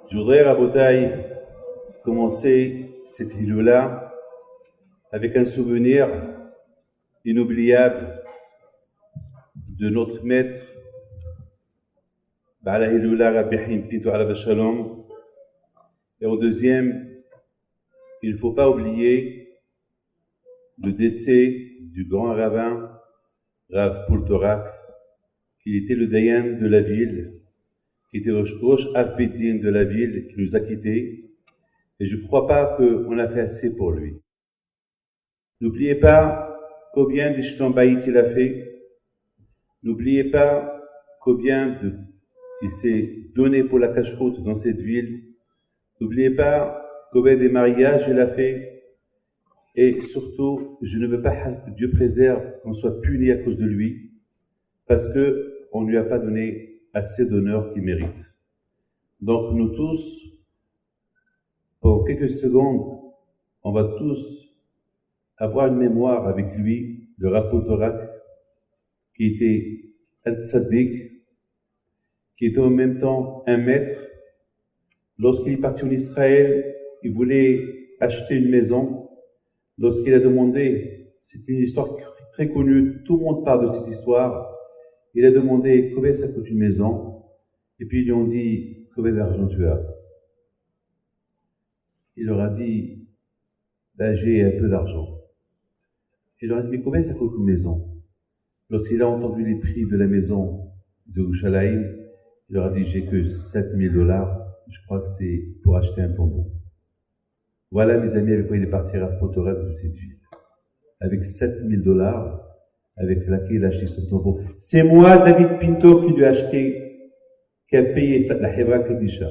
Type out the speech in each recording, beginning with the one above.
Je voudrais, Rabotaï, commencer cette vidéo-là avec un souvenir inoubliable de notre maître, Ba'ala Hiloula Rabbi Haim Pinto Alav Shalom. Et en deuxième, il ne faut pas oublier le décès du grand rabbin Rav Poultorak, qui était le dayan de la ville, qui était le Rosh Av Beit Din de la ville, qui nous a quittés. Et je ne crois pas qu'on a fait assez pour lui. N'oubliez pas combien d'Ishtambaït il a fait. N'oubliez pas combien il s'est donné pour la cache-route dans cette ville. N'oubliez pas combien des mariages il a fait. Et surtout, je ne veux pas que Dieu préserve qu'on soit puni à cause de lui, parce qu'on ne lui a pas donné assez d'honneur qu'il mérite. Donc nous tous, pour quelques secondes, on va tous avoir une mémoire avec lui, le Rav Poultorak, qui était un tzaddik, qui était en même temps un maître. Lorsqu'il est parti en Israël, il voulait acheter une maison. Lorsqu'il a demandé, c'est une histoire très connue, tout le monde parle de cette histoire, il a demandé combien ça coûte une maison, et puis ils lui ont dit combien d'argent tu as. Il leur a dit, ben, j'ai un peu d'argent. Il leur a dit, mais combien ça coûte une maison? Lorsqu'il a entendu les prix de la maison de Yerushalayim, il leur a dit, j'ai que $7,000, je crois que c'est pour acheter un tombeau. Voilà, mes amis, avec quoi il est parti à Potoreb de cette ville. Avec $7,000, avec laquelle il a acheté son tombeau. C'est moi, David Pinto, qui lui a acheté, qui a payé la Hevra Kadisha.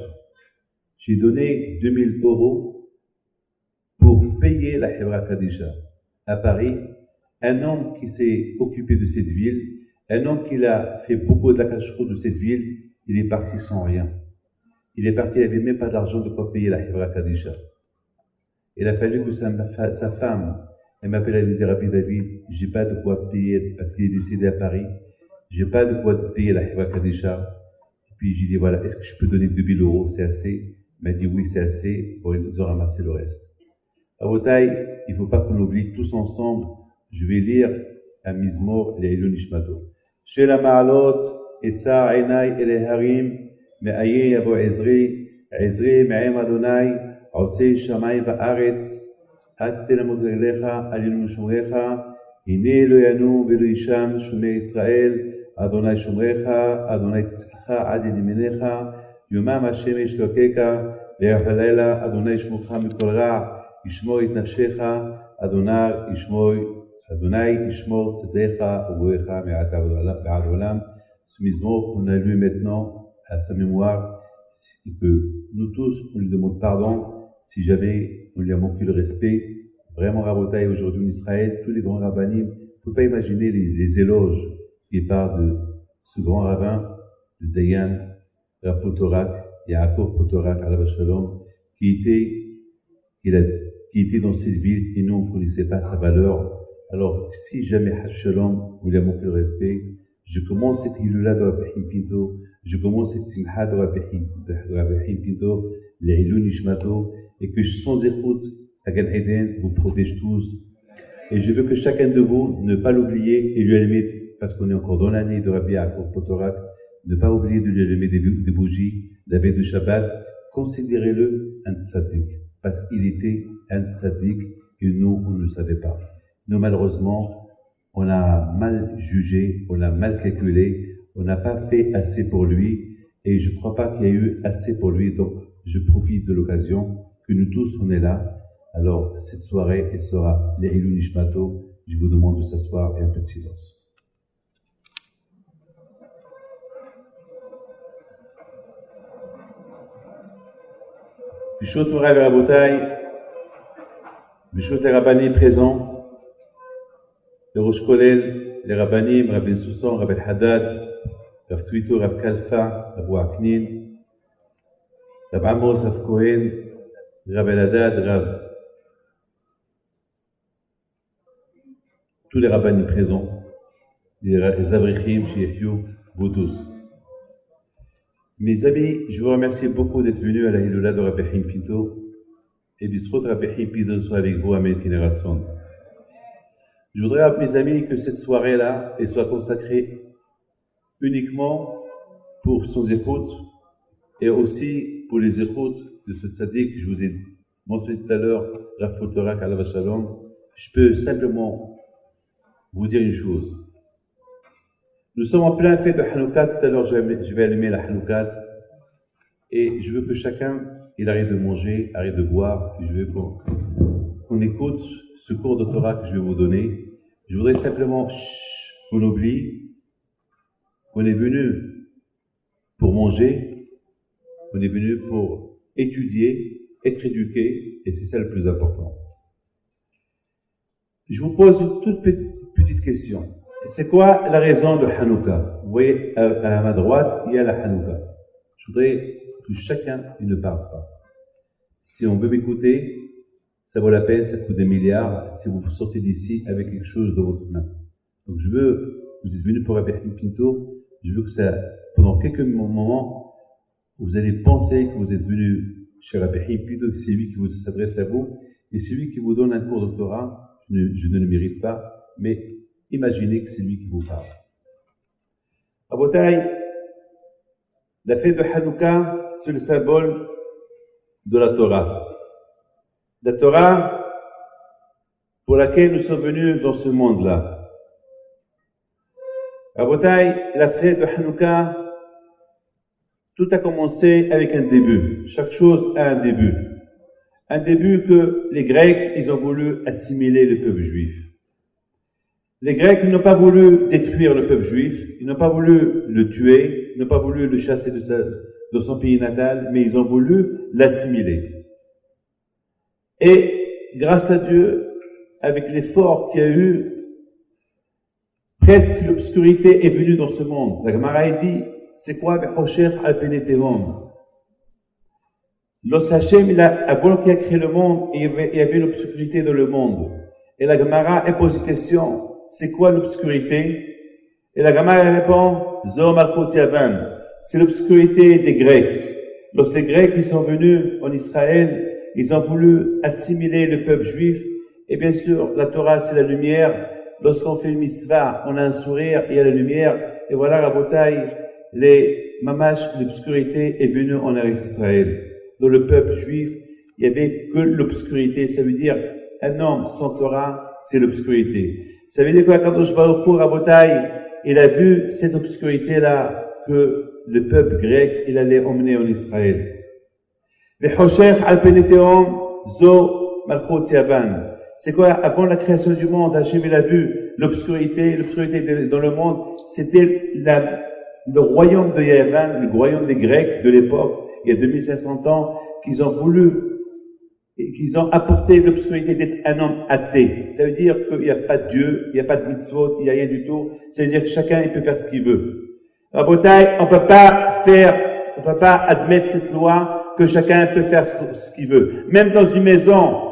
J'ai donné 2 000 € pour payer la Hevra Kadisha à Paris. Un homme qui s'est occupé de cette ville, un homme qui a fait beaucoup de la cache-route de cette ville, il est parti sans rien. Il est parti, il n'avait même pas d'argent de quoi payer la Hevra Kadisha. Il a fallu que sa femme, elle m'appelle, elle me dit, Rabbi David, j'ai pas de quoi payer, parce qu'il est décédé à Paris, j'ai pas de quoi payer la Hevra Kadisha. Puis j'ai dit, voilà, est-ce que je peux donner 2 000 €, c'est assez? Il m'a dit, oui, c'est assez, bon, ils nous ont ramassé le reste. À Botaï, il faut pas qu'on oublie tous ensemble, je vais lire un Mizmor, Le'ilun Nishmato. Shel ha'ma'alot, Esa Einai ele harim, me'ayin yavo Ezri, Ezri me'em Adonai, עושי שמיים וארץ, עד תלמוד רגליך, עלינו שומריך, הנה לא ינום ולא ישם שומי ישראל, אדוני שומריך, אדוני צלך עד ימיניך, יומם השמש אלוקיך, ויח בלילה, אדוני שמורך מכל רע, ישמור את נפשך, אדוני ישמור צדדיך ובואך מעד עולם. Ce mizmor qu'on a lu maintenant à sa mémoire, que nous tous, on lui demande pardon si jamais on lui a manqué le respect. Vraiment, Rabotaï, aujourd'hui en Israël, tous les grands rabbinim, on ne peut pas imaginer les éloges qui parlent de ce grand rabbin, de Dayan, Rav Poultorak, Yaakov Poultorak, Alav Shalom, qui était dans cette ville et nous, on ne connaissait pas sa valeur. Alors, si jamais Hav Shalom, on lui a manqué le respect, je commence cette île-là de Rabbi Haim Pinto, je commence cette simha de Rabbi Haim Pinto, Le'ilun Nishmato, et que sans écoute, à Gan Eden vous protège tous. Et je veux que chacun de vous ne pas l'oublier et lui allumer, parce qu'on est encore dans l'année de Rabbi Yaakov Poultorak, ne pas oublier de lui allumer des bougies, la veille de Shabbat. Considérez-le un tzaddik, parce qu'il était un tzaddik et nous, on ne le savait pas. Nous, malheureusement, on a mal jugé, on a mal calculé, on n'a pas fait assez pour lui, et je ne crois pas qu'il y ait eu assez pour lui, donc je profite de l'occasion que nous tous, on est là. Alors, cette soirée, elle sera Le'ilun Nishmato. Je vous demande de s'asseoir et un peu de silence. Bishot Mourav et Rabotaï, Bishot les rabbanim présents, le Rosh Kolel, les rabbanim, Rabbi Soussan, Rabbi Haddad, Rav Twito, Rav Kalfa, Rav Waknin, Rav Amos, Rav Cohen, Rav Eladad, Rav, tous les rabbanim présents, les Avrichim, Sheikhiou, vous tous. Mes amis, je vous remercie beaucoup d'être venus à la Hilula de Rabbi Haim Pinto. Et Bisrot Rabbi Haim Pinto soit avec vous à Melkineratson. Je voudrais, mes amis, que cette soirée-là soit consacrée uniquement pour son écoute et aussi pour les écoutes de ce tzaddik que je vous ai mentionné tout à l'heure, Rav Potorak Alav Shalom. Je peux simplement vous dire une chose. Nous sommes en plein fête de Hanouka. Tout à l'heure, je vais allumer la Hanouka. Et je veux que chacun, il arrête de manger, arrête de boire. Et je veux qu'on écoute ce cours de Torah que je vais vous donner. Je voudrais simplement qu'on oublie qu'on est venu pour manger, qu'on est venu pour étudier, être éduqué, et c'est ça le plus important. Je vous pose une toute petite question. C'est quoi la raison de Hanouka? Vous voyez, à ma droite, il y a la Hanouka. Je voudrais que chacun ne parle pas. Si on veut m'écouter, ça vaut la peine, ça coûte des milliards si vous sortez d'ici avec quelque chose dans votre main. Donc vous êtes venu pour Rabbi Haim Pinto, je veux que ça, pendant quelques moments, vous allez penser que vous êtes venu chez Rabbi Haim Pinto, que c'est lui qui vous s'adresse à vous, et c'est lui qui vous donne un cours de Torah. Je ne le mérite pas, mais imaginez que c'est lui qui vous parle. Rabotai, la fête de Hanouka, c'est le symbole de la Torah. La Torah pour laquelle nous sommes venus dans ce monde-là. Rabotai, la fête de Hanouka, tout a commencé avec un début. Chaque chose a un début. Un début que les Grecs, ils ont voulu assimiler le peuple juif. Les Grecs n'ont pas voulu détruire le peuple juif, ils n'ont pas voulu le tuer, ils n'ont pas voulu le chasser de son pays natal, mais ils ont voulu l'assimiler. Et grâce à Dieu, avec l'effort qu'il y a eu, presque l'obscurité est venue dans ce monde. La Gemara dit, c'est quoi Bechosher al-Penetehom? Lorsque Hachem, avant qu'il a créé le monde, il y avait l'obscurité dans le monde. Et la Gemara pose une question, c'est quoi l'obscurité? Et la Gemara répond, Zo Malchut Yavan. C'est l'obscurité des Grecs. Lorsque les Grecs ils sont venus en Israël, ils ont voulu assimiler le peuple juif. Et bien sûr, la Torah, c'est la lumière. Lorsqu'on fait une mitzvah, on a un sourire, il y a la lumière. Et voilà, Rabotai, l'obscurité est venue en Eretz Israël. Dans le peuple juif, il y avait que l'obscurité. Ça veut dire, un homme sans Torah, c'est l'obscurité. Ça veut dire que Kadosh Baruch Hu, Rabotai, il a vu cette obscurité-là que le peuple grec, il allait emmener en Israël. V'choshech al penetehom zo malchut yavan. C'est quoi? Avant la création du monde, Hachem, il a vu l'obscurité dans le monde. C'était le royaume de Yavan, le royaume des Grecs de l'époque, il y a 2500 ans, qu'ils ont voulu et qu'ils ont apporté l'obscurité d'être un homme athée. Ça veut dire qu'il n'y a pas de Dieu, il n'y a pas de mitzvot, il n'y a rien du tout. Ça veut dire que chacun, il peut faire ce qu'il veut. Rabotai, on peut pas admettre cette loi que chacun peut faire ce qu'il veut. Même dans une maison,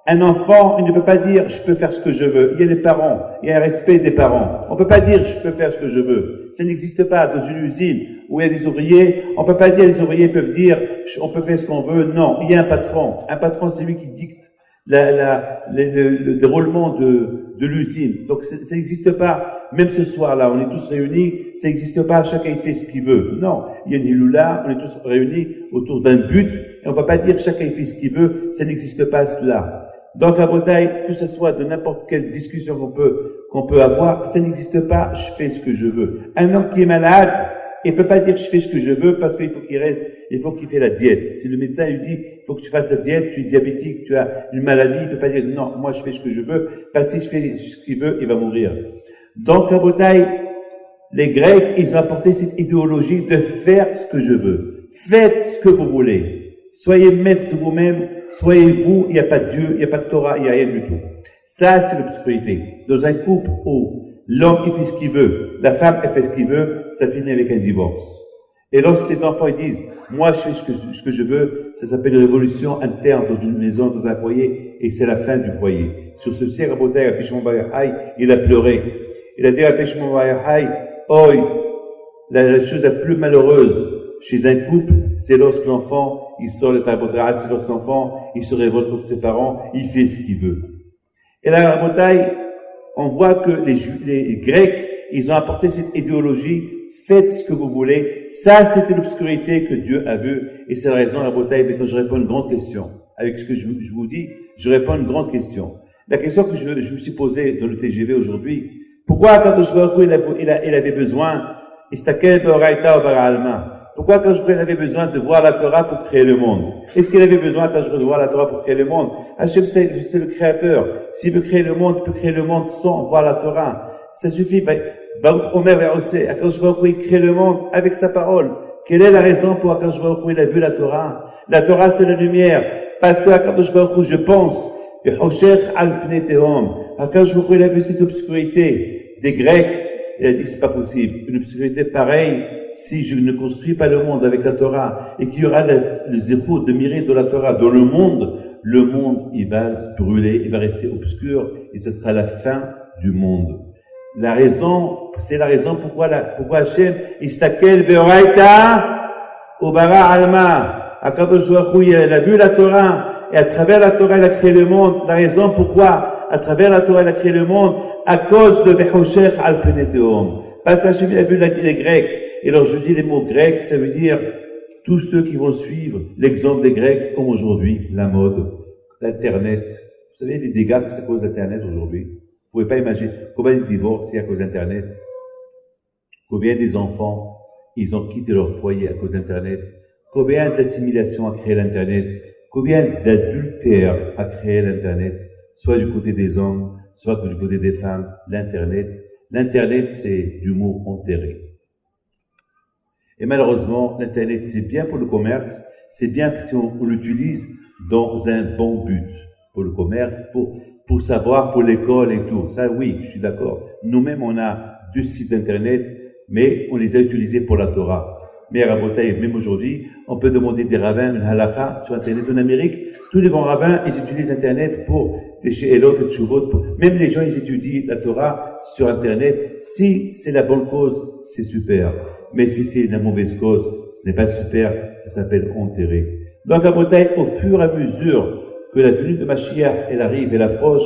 un enfant, il ne peut pas dire, je peux faire ce que je veux. Il y a les parents, il y a un respect des parents. On peut pas dire, je peux faire ce que je veux. Ça n'existe pas dans une usine où il y a des ouvriers. On peut pas dire, les ouvriers peuvent dire, on peut faire ce qu'on veut. Non, il y a un patron. Un patron, c'est lui qui dicte le déroulement de l'usine. Donc, ça n'existe pas. Même ce soir-là, on est tous réunis. Ça n'existe pas. Chacun fait ce qu'il veut. Non. Il y a une hiloula, on est tous réunis autour d'un but. Et on peut pas dire, chacun fait ce qu'il veut. Ça n'existe pas cela. Donc, à Botaï, que ce soit de n'importe quelle discussion qu'on peut avoir, ça n'existe pas, je fais ce que je veux. Un homme qui est malade, il peut pas dire je fais ce que je veux parce qu'il faut qu'il fait la diète. Si le médecin lui dit, il faut que tu fasses la diète, tu es diabétique, tu as une maladie, il peut pas dire non, moi je fais ce que je veux, parce que si je fais ce qu'il veut, il va mourir. Donc, à Botaï, les Grecs, ils ont apporté cette idéologie de faire ce que je veux. Faites ce que vous voulez. Soyez maître de vous-même, soyez vous, il n'y a pas de Dieu, il n'y a pas de Torah, il n'y a rien du tout. Ça, c'est l'obscurité. Dans un couple où l'homme, il fait ce qu'il veut, la femme, elle fait ce qu'il veut, ça finit avec un divorce. Et lorsque les enfants, ils disent, moi, je fais ce que je veux, ça s'appelle une révolution interne dans une maison, dans un foyer, et c'est la fin du foyer. Sur ce ciel, Rabotai, Rabbi Shimon Bar Yochai, il a pleuré. Il a dit à Rabbi Shimon Bar Yochai, oh, la chose la plus malheureuse chez un couple, c'est lorsque l'enfant, il sort le tabotra, c'est lorsque l'enfant, il se révolte contre ses parents, il fait ce qu'il veut. Et là, à Rabotai, on voit que les Grecs, ils ont apporté cette idéologie, faites ce que vous voulez. Ça, c'était l'obscurité que Dieu a vue. Et c'est la raison, à Rabotai, quand je réponds à une grande question, avec ce que je vous dis, je réponds à une grande question. La question que je me suis posée dans le TGV aujourd'hui, pourquoi Akadosh Baruch Hu, il avait besoin, pourquoi Akadosh Baruch Hu avait besoin de voir la Torah pour créer le monde? Est-ce qu'il avait besoin Akadosh Baruch Hu de voir la Torah pour créer le monde? Hachem, c'est le créateur. S'il veut créer le monde, il peut créer le monde sans voir la Torah. Ça suffit. Baruch Omer Ve'oseh, Akadosh Baruch Hu, il crée le monde avec sa parole. Quelle est la raison pour Akadosh Baruch Hu, il a vu la Torah? La Torah, c'est la lumière. Parce que Akadosh Baruch Hu, je pense, Akadosh Baruch Hu, il a vu cette obscurité des Grecs. Il a dit que c'est pas possible. Une obscurité pareille, si je ne construis pas le monde avec la Torah, et qu'il y aura le zéro de mérite de la Torah dans le monde, il va brûler, il va rester obscur, et ce sera la fin du monde. La raison, c'est la raison pourquoi Hachem, Istakel Beoraita, Obara Alma, Akadosh Baruch Hu, il a vu la Torah, et à travers la Torah, il a créé le monde. La raison pourquoi, à travers la Torah, il a créé le monde, à cause de Behoshech al Peneteom. Parce qu'Hachem, il a vu les Grecs. Et alors, je dis les mots grecs, ça veut dire tous ceux qui vont suivre l'exemple des Grecs, comme aujourd'hui, la mode, l'Internet. Vous savez, les dégâts que ça cause l'Internet aujourd'hui. Vous pouvez pas imaginer combien de divorces il y a à cause d'Internet. Combien des enfants, ils ont quitté leur foyer à cause d'Internet. Combien d'assimilations a créé l'Internet. Combien d'adultères a créé l'Internet, soit du côté des hommes, soit du côté des femmes. L'Internet, c'est du mot enterré. Et malheureusement, l'Internet, c'est bien pour le commerce, c'est bien si on l'utilise dans un bon but. Pour le commerce, pour savoir, pour l'école et tout. Ça, oui, je suis d'accord. Nous-mêmes, on a 2 sites Internet, mais on les a utilisés pour la Torah. Mais à Rabotai, même aujourd'hui, on peut demander des rabbins, une halakha sur Internet en Amérique. Tous les grands rabbins, ils utilisent Internet pour des she'elot et tshuvot. Même les gens, ils étudient la Torah sur Internet. Si c'est la bonne cause, c'est super. Mais si c'est la mauvaise cause, ce n'est pas super, ça s'appelle enterrer. Donc à Rabotai, au fur et à mesure que la venue de Mashiach, elle arrive, elle approche,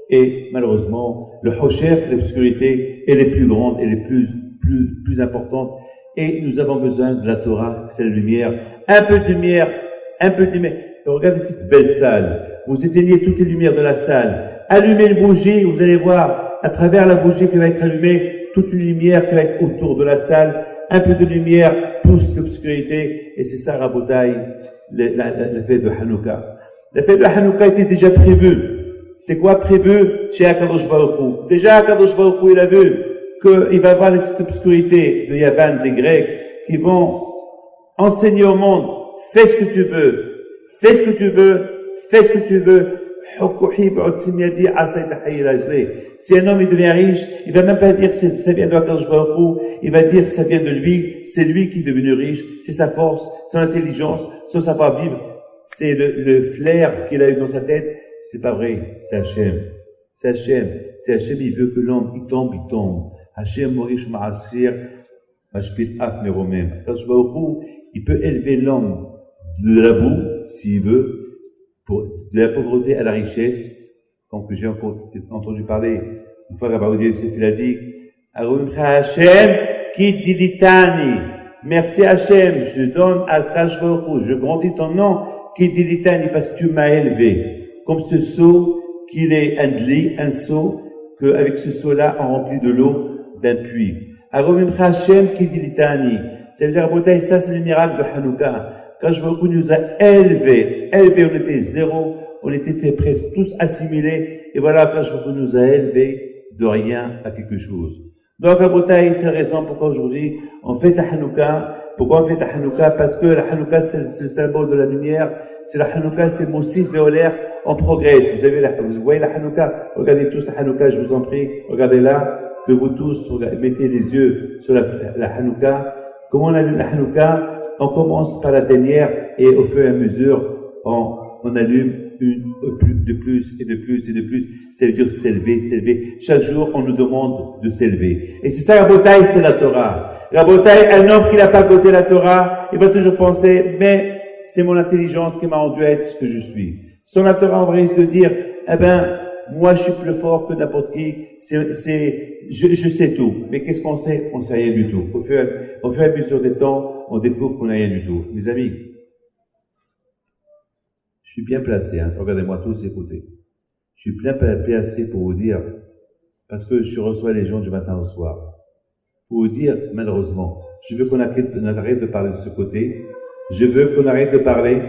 et malheureusement, le Hoshech, l'obscurité, elle est plus grande, elle est plus importante. Et nous avons besoin de la Torah, c'est la lumière. Un peu de lumière. Et regardez cette belle salle. Vous éteignez toutes les lumières de la salle. Allumez une bougie, vous allez voir, à travers la bougie qui va être allumée, toute une lumière qui va être autour de la salle. Un peu de lumière pousse l'obscurité. Et c'est ça, Rabotai, la fête de Hanouka. La fête de Hanouka était déjà prévue. C'est quoi prévu? Chez Akadosh Baruch Hu. Déjà, Akadosh Baruch Hu, il a vu qu'il va y avoir cette obscurité de Yavan, des Grecs, qui vont enseigner au monde, fais ce que tu veux, fais ce que tu veux, fais ce que tu veux. Si un homme il devient riche, il va même pas dire ça vient de Akadosh Baruch Hu, il va dire ça vient de lui, c'est lui qui est devenu riche, c'est sa force, son intelligence, son savoir-vivre, c'est le flair qu'il a eu dans sa tête. C'est pas vrai, c'est Hachem. C'est Hachem, il veut que l'homme, il tombe. Hachem Morish Ma'asir, Mashpil Af Meromem. Akadosh Baruch Hu, il peut élever l'homme de la boue, s'il veut, de la pauvreté à la richesse. Donc, j'ai entendu parler, une fois Rabbi Yosef, il a dit, Arumcha Hachem, ki dilitani. Merci Hachem, je donne à Akadosh Baruch Hu, je grandis ton nom, ki dilitani, parce que tu m'as élevé. Comme ce seau, qu'il est un seau, qu'avec ce seau-là, on remplit de l'eau d'un puits. Arumcha Hachem, ki dilitani. Ça veut dire, Rabotai, ça, c'est le miracle de Hanouka. Quand je vois qu'on nous a élevés, on était zéro, on était presque tous assimilés, et voilà, quand je vois qu'on nous a élevés de rien à quelque chose. Donc, Rabotai, c'est la raison pourquoi aujourd'hui, on fête la Hanouka. Pourquoi on fête la Hanouka? Parce que la Hanouka, c'est le symbole de la lumière. C'est la Hanouka, c'est Moussif Véolaire, on progresse. Vous voyez la Hanouka? Regardez tous la Hanouka, je vous en prie. Regardez là, que vous tous mettez les yeux sur la Hanouka. Comment on allume la Hanouka? On commence par la tanière et au fur et à mesure, on allume de plus et de plus et de plus. Ça veut dire s'élever, s'élever. Chaque jour, on nous demande de s'élever. Et c'est ça, Rabotai, c'est la Torah. Rabotai, un homme qui n'a pas goûté la Torah, il va toujours penser, mais c'est mon intelligence qui m'a rendu à être ce que je suis. Sans la Torah, on risque de dire, eh ben, moi, je suis plus fort que n'importe qui. Je sais tout. Mais qu'est-ce qu'on sait? On sait rien du tout. Au fur et à mesure des temps, on découvre qu'on n'a rien du tout. Mes amis, je suis bien placé, hein. Regardez-moi tous, écoutez. Je suis bien placé pour vous dire, parce que je reçois les gens du matin au soir, pour vous dire, malheureusement, je veux qu'on arrête de parler de ce côté. Je veux qu'on arrête de parler.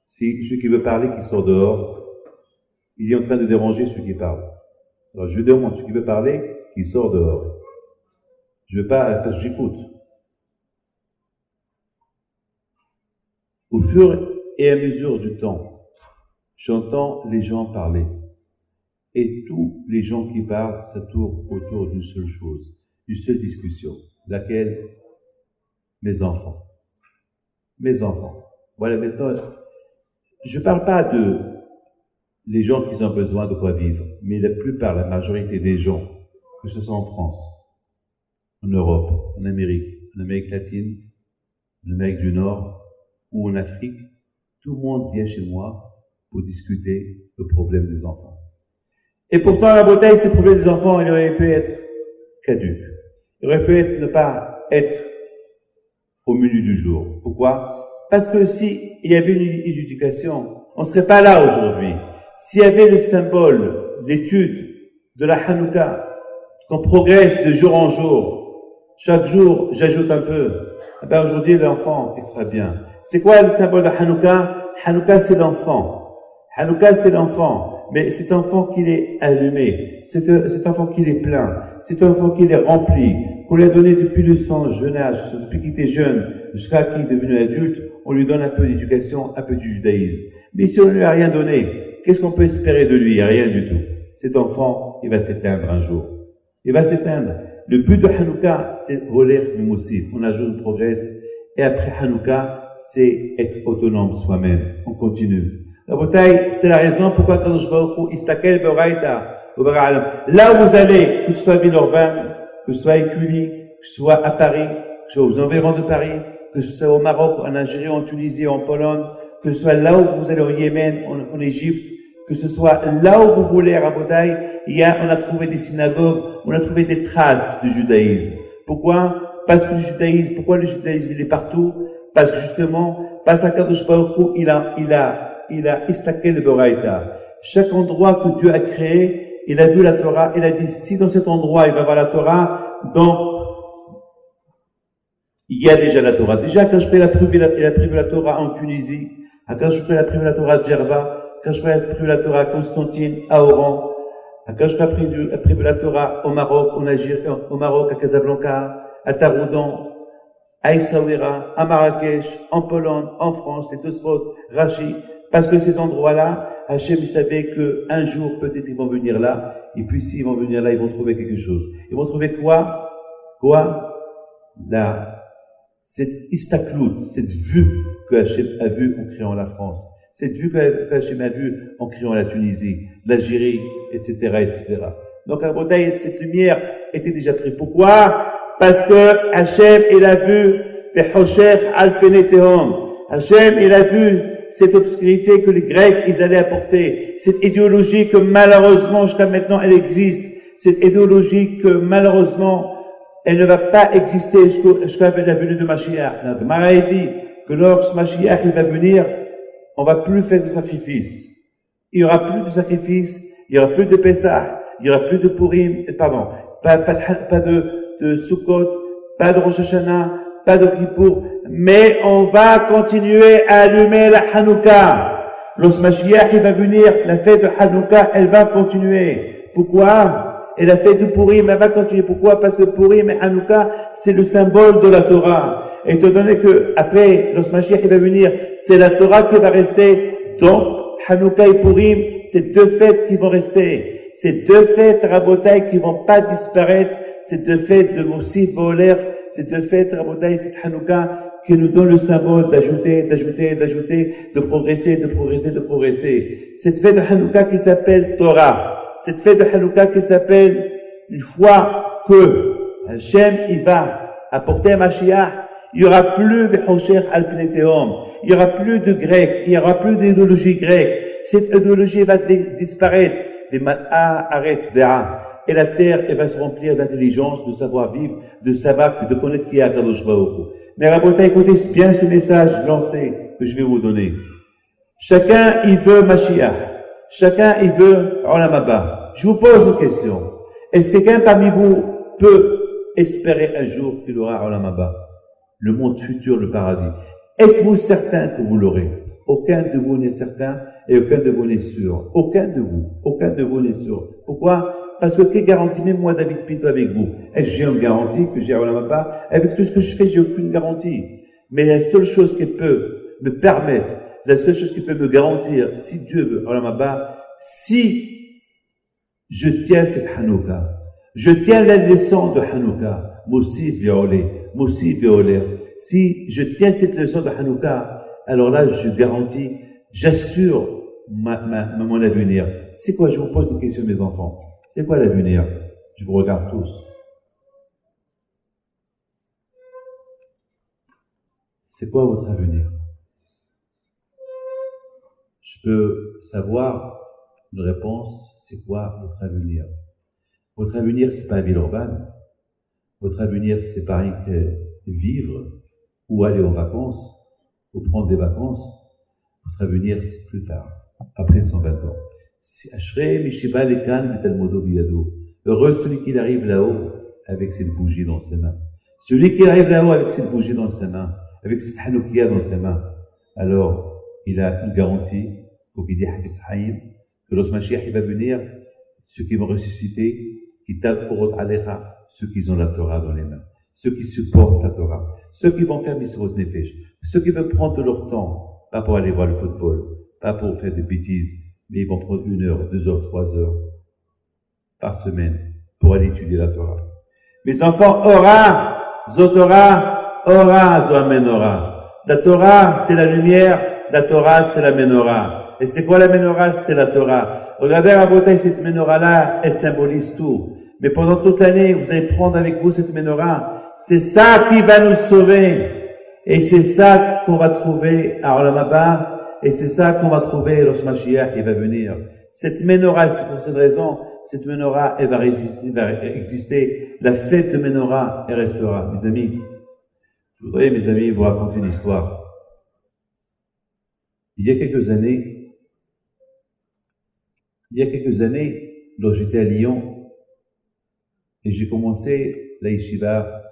Si celui qui veut parler, qui sort dehors, il est en train de déranger ceux qui parlent. Alors je demande celui qui veut parler, qui sort dehors. Je veux pas, parce que j'écoute. Au fur et à mesure du temps, j'entends les gens parler. Et tous les gens qui parlent, ça tourne autour d'une seule chose, d'une seule discussion. Laquelle? Mes enfants. Mes enfants. Voilà, maintenant, je parle pas de les gens qui ont besoin de quoi vivre, mais la plupart, la majorité des gens, que ce soit en France, en Europe, en Amérique latine, en Amérique du Nord ou en Afrique, tout le monde vient chez moi pour discuter le problème des enfants. Et pourtant, la bataille, ce problème des enfants, il aurait pu être caduque. Il aurait pu ne pas être au menu du jour. Pourquoi? Parce que si il y avait une éducation, on ne serait pas là aujourd'hui. S'il y avait le symbole, l'étude de la Hanouka, qu'on progresse de jour en jour, chaque jour, j'ajoute un peu, eh ben aujourd'hui, l'enfant, il sera bien. C'est quoi le symbole de Hanouka? Hanouka, c'est l'enfant. Hanouka, c'est l'enfant. Mais cet enfant qu'il est allumé, cet enfant qu'il est plein, cet enfant qu'il est rempli, qu'on lui a donné depuis son jeune âge, depuis qu'il était jeune, jusqu'à qu'il est devenu adulte, on lui donne un peu d'éducation, un peu du judaïsme. Mais si on ne lui a rien donné, qu'est-ce qu'on peut espérer de lui? Rien du tout. Cet enfant, il va s'éteindre un jour. Il va s'éteindre. Le but de Hanouka, c'est relève le moussif. On ajoute, on progresse. Et après Hanouka, c'est être autonome soi-même. On continue. La bataille, c'est la raison pourquoi Kadosh Baruch Hu istakel be'oraita là où vous allez, que ce soit à Villeurbanne, que ce soit à Écully, que ce soit à Paris, que ce soit aux environs de Paris, que ce soit au Maroc, en Algérie, en Tunisie, en Pologne, que ce soit là où vous allez au Yémen, en Égypte, que ce soit là où vous voulez à Rabotai, on a trouvé des synagogues, on a trouvé des traces du judaïsme. Pourquoi? Parce que pourquoi le judaïsme il est partout? Parce que justement, parce qu'Akadosh Baruch Hu, il a istaké le Boraïta. Chaque endroit que Dieu a créé, il a vu la Torah, il a dit, si dans cet endroit il va voir la Torah, donc, il y a déjà la Torah. Déjà, quand je fais il a prévu la Torah en Tunisie, quand je fais la prévu la Torah à Djerba, quand je fais prévu la Torah à Constantine, à Oran, quand je fais prévu la Torah au Maroc, en Algérie, au Maroc, à Casablanca, à Taroudan, à Essaouira, à Marrakech, en Pologne, en France, les Tosfot, Rachi, parce que ces endroits-là, Hachem, il savait qu'un jour, peut-être, ils vont venir là, et puis s'ils vont venir là, ils vont trouver quelque chose. Ils vont trouver quoi? Cette istaklout, cette vue que Hachem a vue en créant la France, cette vue que Hachem a vue en créant la Tunisie, l'Algérie, etc., etc. Donc, à Bretagne, cette lumière était déjà prise. Pourquoi? Parce que Hachem, il a vu Tehosher al-Penetehom. Hachem, il a vu cette obscurité que les Grecs, ils allaient apporter. Cette idéologie que malheureusement, jusqu'à maintenant, elle existe. Cette idéologie que malheureusement, elle ne va pas exister jusqu'à la venue de Mashiach. La Gemara dit que lorsque Mashiach il va venir, on va plus faire de sacrifice. Il y aura plus de sacrifice, il y aura plus de Pessah, il y aura plus de Purim, pas de Sukkot, pas de Rosh Hashanah, pas de Kippour, mais on va continuer à allumer la Hanouka. Lorsque Mashiach il va venir, la fête de Hanouka, elle va continuer. Pourquoi? Et la fête de Purim, elle va continuer. Pourquoi? Parce que Purim et Hanouka, c'est le symbole de la Torah. Et étant donné que, après, lorsque Mashiach il va venir, c'est la Torah qui va rester. Donc, Hanouka et Purim, c'est deux fêtes qui vont rester. Ces deux fêtes, Rabotai, qui vont pas disparaître. Ces deux fêtes de Moussif Voler, cette fête, Rabotai, cette Hanouka, qui nous donne le symbole d'ajouter, de progresser. Cette fête de Hanouka qui s'appelle Torah. Cette fête de Hanouka qui s'appelle une fois que Hachem, il va apporter un Mashiach, il y aura plus de Hosher al-Pneteom, il y aura plus de Grecs, il y aura plus d'idéologie grecque. Cette idéologie va disparaître. Et la terre, elle va se remplir d'intelligence, de savoir-vivre, de connaître qui est Akadosh Baruch Hu. Mais Rabotai, écoutez bien ce message lancé que je vais vous donner. Chacun, il veut Mashiach. Chacun, il veut Olam Haba. Je vous pose une question. Est-ce que quelqu'un parmi vous peut espérer un jour qu'il aura Olam Haba? Le monde futur, le paradis. Êtes-vous certain que vous l'aurez? Aucun de vous n'est certain et aucun de vous n'est sûr. Aucun de vous n'est sûr. Pourquoi? Parce que quelle garantie, même moi, David Pinto, avec vous, est-ce que j'ai une garantie que j'ai Olam Haba? Avec tout ce que je fais, j'ai aucune garantie. Mais la seule chose qui peut me permettre, la seule chose qui peut me garantir, si Dieu veut Olam Haba, si je tiens cette Hanouka, je tiens la leçon de Hanouka, Moussi Veoler. Si je tiens cette leçon de Hanouka, alors là, je garantis, j'assure mon avenir. C'est quoi? Je vous pose une question, mes enfants. C'est quoi l'avenir? Je vous regarde tous. C'est quoi votre avenir? Je peux savoir une réponse. C'est quoi votre avenir? Votre avenir, c'est pas Villeurbanne. Votre avenir, c'est pareil que vivre ou aller en vacances ou prendre des vacances. Votre avenir, c'est plus tard, après 120 ans. Heureux celui qui arrive là-haut avec cette bougie dans ses mains. Celui qui arrive là-haut avec cette bougie dans ses mains, avec cette Hanoukia dans ses mains, alors il a une garantie, comme il dit Hafetz Haïm, que lorsque Mashiach il va venir, ceux qui vont ressusciter, ceux qui ont la Torah dans les mains, ceux qui supportent la Torah, ceux qui vont faire Misrot Nefesh, ceux qui veulent prendre de leur temps, pas pour aller voir le football, pas pour faire des bêtises, mais ils vont prendre 1 heure, 2 heures, 3 heures par semaine pour aller étudier la Torah. Mes enfants, Zotora, Zoamenora. La Torah, c'est la lumière, la Torah, c'est la Menorah. Et c'est quoi la Menorah? C'est la Torah. Regardez, Rabotai, cette Menorah-là, elle symbolise tout. Mais pendant toute l'année, vous allez prendre avec vous cette Menorah. C'est ça qui va nous sauver. Et c'est ça qu'on va trouver à Olam Haba. Et c'est ça qu'on va trouver lorsque Mashiach il va venir. Cette Menorah, c'est pour cette raison, cette Menorah, elle va exister. La fête de Menorah, elle restera. Mes amis, je voudrais, mes amis, vous raconter une histoire. Il y a quelques années, lorsque j'étais à Lyon, et j'ai commencé la yeshiva,